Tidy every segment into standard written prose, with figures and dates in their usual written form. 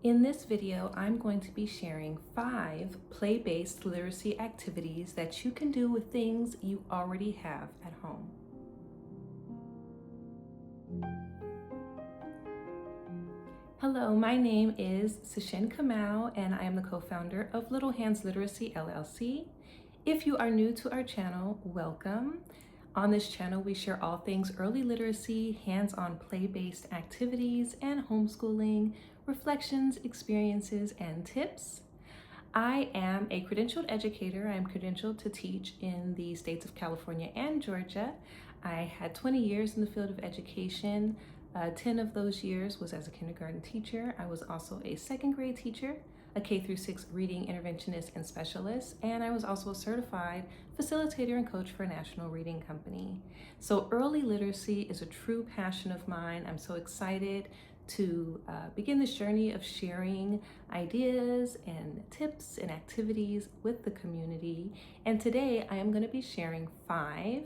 In this video, I'm going to be sharing 5 play-based literacy activities that you can do with things you already have at home. Hello, my name is Sashin Kamau, and I am the co-founder of Little Hands Literacy LLC. If you are new to our channel, welcome. On this channel, we share all things early literacy, hands-on play-based activities, and homeschooling, reflections, experiences, and tips. I am a credentialed educator. I'm credentialed to teach in the states of California and Georgia. I had 20 years in the field of education. 10 of those years was as a kindergarten teacher. I was also a second grade teacher, a K through 6 reading interventionist and specialist, and I was also a certified facilitator and coach for a national reading company. So early literacy is a true passion of mine. I'm so excited to begin this journey of sharing ideas and tips and activities with the community. And today I am going to be sharing 5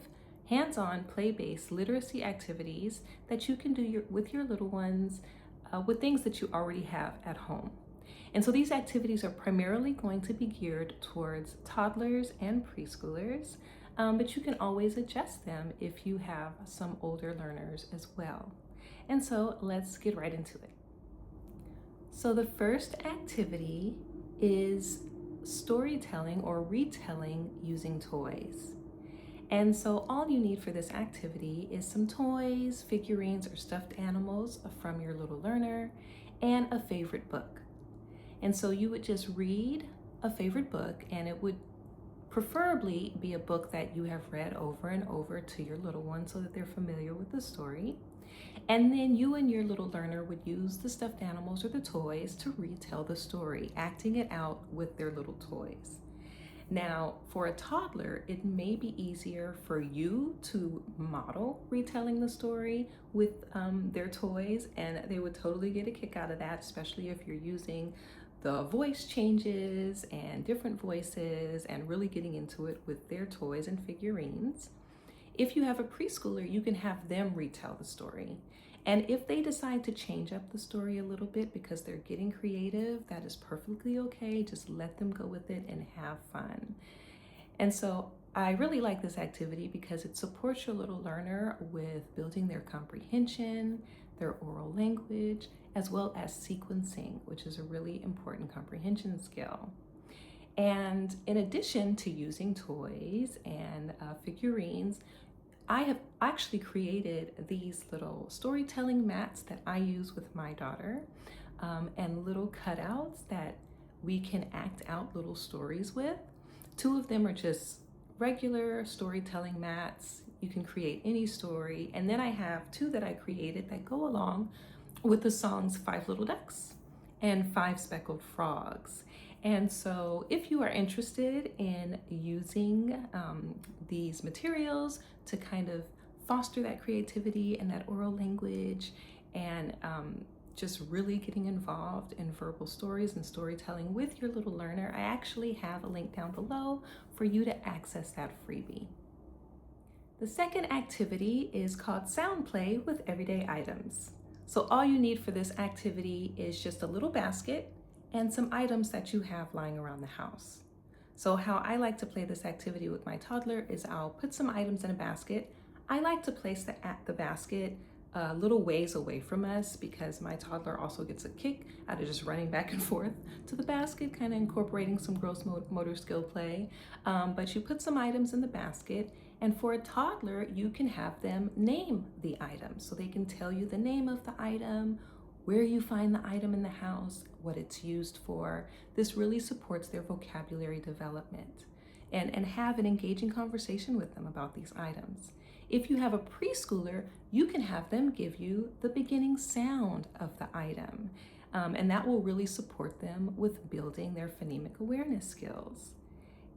hands-on play-based literacy activities that you can do with your little ones with things that you already have at home. And so these activities are primarily going to be geared towards toddlers and preschoolers, but you can always adjust them if you have some older learners as well. And so let's get right into it. So the first activity is storytelling or retelling using toys. And so all you need for this activity is some toys, figurines, or stuffed animals from your little learner, and a favorite book. And so you would just read a favorite book, and it would preferably be a book that you have read over and over to your little one so that they're familiar with the story. And then you and your little learner would use the stuffed animals or the toys to retell the story, acting it out with their little toys. Now, for a toddler, it may be easier for you to model retelling the story with their toys, and they would totally get a kick out of that, especially if you're using the voice changes and different voices and really getting into it with their toys and figurines. If you have a preschooler, you can have them retell the story. And if they decide to change up the story a little bit because they're getting creative, that is perfectly okay. Just let them go with it and have fun. And so I really like this activity because it supports your little learner with building their comprehension, their oral language, as well as sequencing, which is a really important comprehension skill. And in addition to using toys and figurines, I have actually created these little storytelling mats that I use with my daughter, and little cutouts that we can act out little stories with. 2 of them are just regular storytelling mats. You can create any story. And then I have 2 that I created that go along with the songs 5 Little Ducks and 5 Speckled Frogs. And so if you are interested in using these materials to kind of foster that creativity and that oral language and just really getting involved in verbal stories and storytelling with your little learner, I actually have a link down below for you to access that freebie. The second activity is called Sound Play with Everyday Items. So all you need for this activity is just a little basket and some items that you have lying around the house. So how I like to play this activity with my toddler is I'll put some items in a basket. I like to place the basket a little ways away from us because my toddler also gets a kick out of just running back and forth to the basket, kind of incorporating some gross motor skill play. But you put some items in the basket, and for a toddler, you can have them name the item. So they can tell you the name of the item, where you find the item in the house, what it's used for. This really supports their vocabulary development and have an engaging conversation with them about these items. If you have a preschooler, you can have them give you the beginning sound of the item, and that will really support them with building their phonemic awareness skills.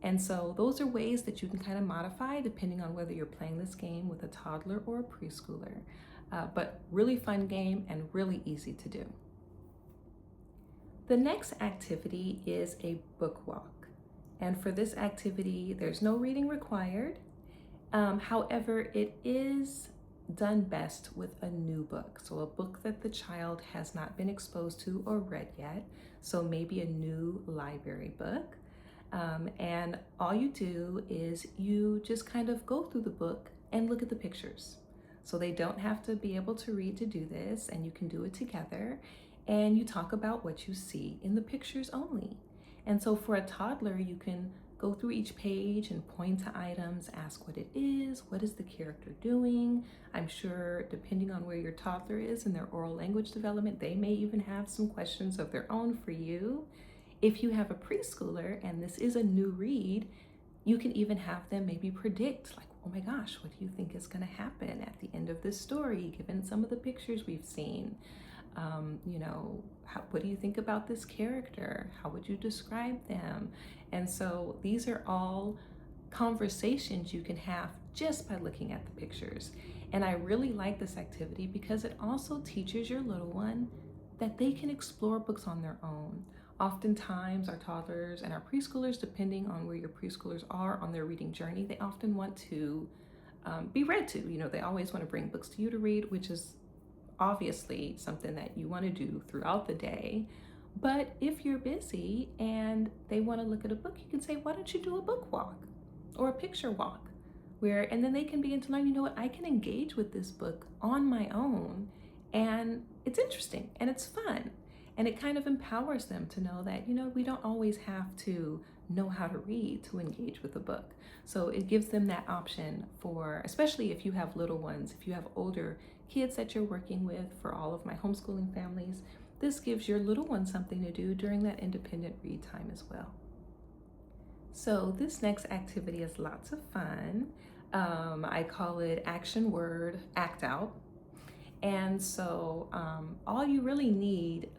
And so those are ways that you can kind of modify depending on whether you're playing this game with a toddler or a preschooler. But really fun game and really easy to do. The next activity is a book walk. And for this activity, there's no reading required. However, it is done best with a new book. So a book that the child has not been exposed to or read yet. So maybe a new library book. And all you do is you just kind of go through the book and look at the pictures. So they don't have to be able to read to do this, and you can do it together. And you talk about what you see in the pictures only. And so for a toddler, you can go through each page and point to items, ask what it is, what is the character doing. I'm sure depending on where your toddler is in their oral language development, they may even have some questions of their own for you. If you have a preschooler and this is a new read, you can even have them maybe predict, like, oh my gosh, what do you think is going to happen at the end of this story, given some of the pictures we've seen? What do you think about this character? How would you describe them? And so these are all conversations you can have just by looking at the pictures. And I really like this activity because it also teaches your little one that they can explore books on their own. Oftentimes our toddlers and our preschoolers, depending on where your preschoolers are on their reading journey, they often want to be read to. They always want to bring books to you to read, which is obviously something that you want to do throughout the day. But if you're busy and they want to look at a book, you can say, why don't you do a book walk or a picture walk? And then they can begin to learn, you know what, I can engage with this book on my own, and it's interesting and it's fun. And it kind of empowers them to know that, we don't always have to know how to read to engage with a book. So it gives them that option for, especially if you have little ones, if you have older kids that you're working with. For all of my homeschooling families, this gives your little one something to do during that independent read time as well. So this next activity is lots of fun. I call it action word act out. And so all you really need,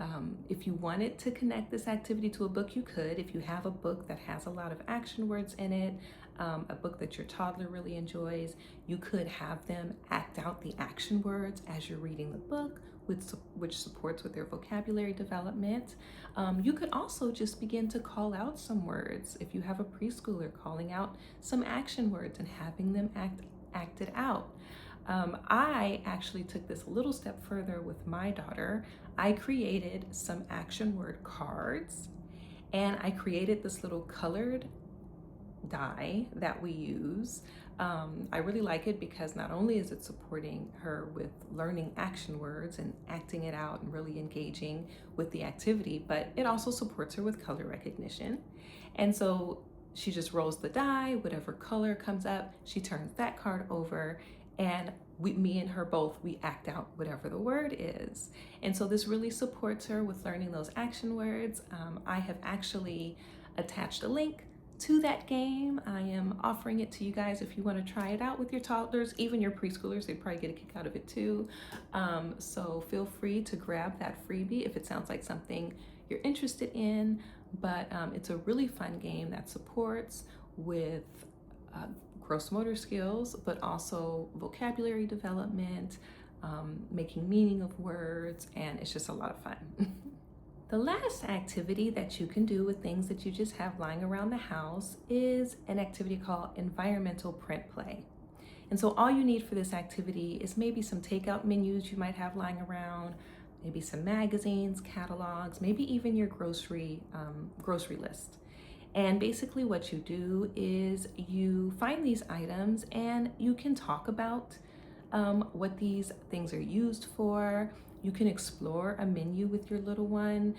if you wanted to connect this activity to a book, you could. If you have a book that has a lot of action words in it, a book that your toddler really enjoys, you could have them act out the action words as you're reading the book, which supports with their vocabulary development. You could also just begin to call out some words. If you have a preschooler, calling out some action words and having them act it out. I actually took this a little step further with my daughter. I created some action word cards, and I created this little colored die that we use. I really like it because not only is it supporting her with learning action words and acting it out and really engaging with the activity, but it also supports her with color recognition. And so she just rolls the die, whatever color comes up, she turns that card over, and me and her both, we act out whatever the word is. And so this really supports her with learning those action words. I have actually attached a link to that game. I am offering it to you guys if you want to try it out with your toddlers, even your preschoolers. They'd probably get a kick out of it too. So feel free to grab that freebie if it sounds like something you're interested in. But it's a really fun game that supports with gross motor skills, but also vocabulary development, making meaning of words, and it's just a lot of fun. The last activity that you can do with things that you just have lying around the house is an activity called environmental print play. And so all you need for this activity is maybe some takeout menus you might have lying around, maybe some magazines, catalogs, maybe even your grocery list. And basically what you do is you find these items and you can talk about what these things are used for. You can explore a menu with your little one,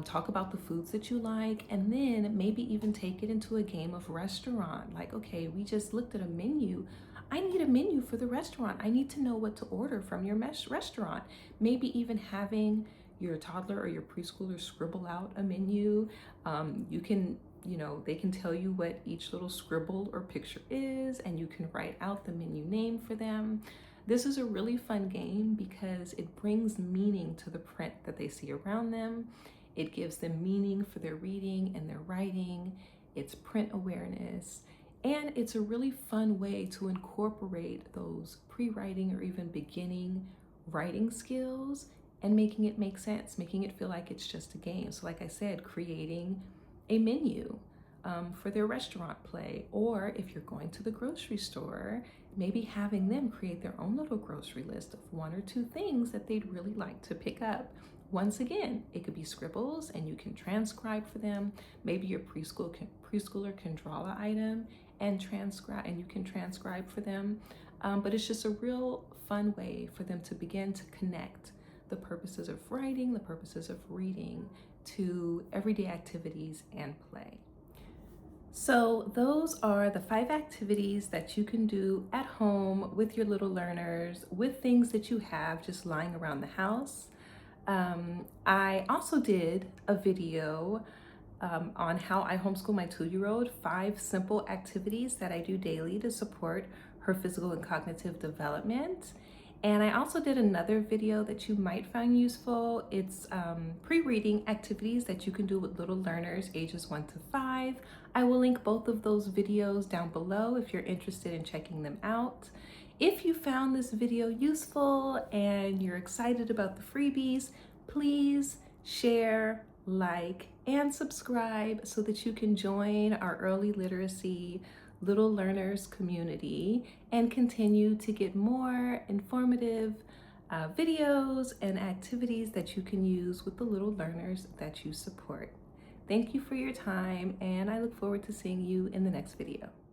talk about the foods that you like, and then maybe even take it into a game of restaurant. Like, okay, we just looked at a menu. I need a menu for the restaurant. I need to know what to order from your restaurant. Maybe even having your toddler or your preschooler scribble out a menu. They can tell you what each little scribble or picture is, and you can write out the menu name for them. This is a really fun game because it brings meaning to the print that they see around them. It gives them meaning for their reading and their writing. It's print awareness. And it's a really fun way to incorporate those pre-writing or even beginning writing skills and making it make sense, making it feel like it's just a game. So like I said, creating a menu for their restaurant play, or if you're going to the grocery store, maybe having them create their own little grocery list of 1 or 2 things that they'd really like to pick up. Once again, it could be scribbles and you can transcribe for them. Maybe your preschooler can draw an item and transcribe, and you can transcribe for them. But it's just a real fun way for them to begin to connect the purposes of writing, the purposes of reading, to everyday activities and play. So those are the 5 activities that you can do at home with your little learners, with things that you have just lying around the house. I also did a video on how I homeschool my 2-year-old, 5 simple activities that I do daily to support her physical and cognitive development. And I also did another video that you might find useful. It's pre-reading activities that you can do with little learners ages 1 to 5. I will link both of those videos down below if you're interested in checking them out. If you found this video useful and you're excited about the freebies, please share, like, and subscribe so that you can join our early literacy little learners community and continue to get more informative videos and activities that you can use with the little learners that you support. Thank you for your time, and I look forward to seeing you in the next video.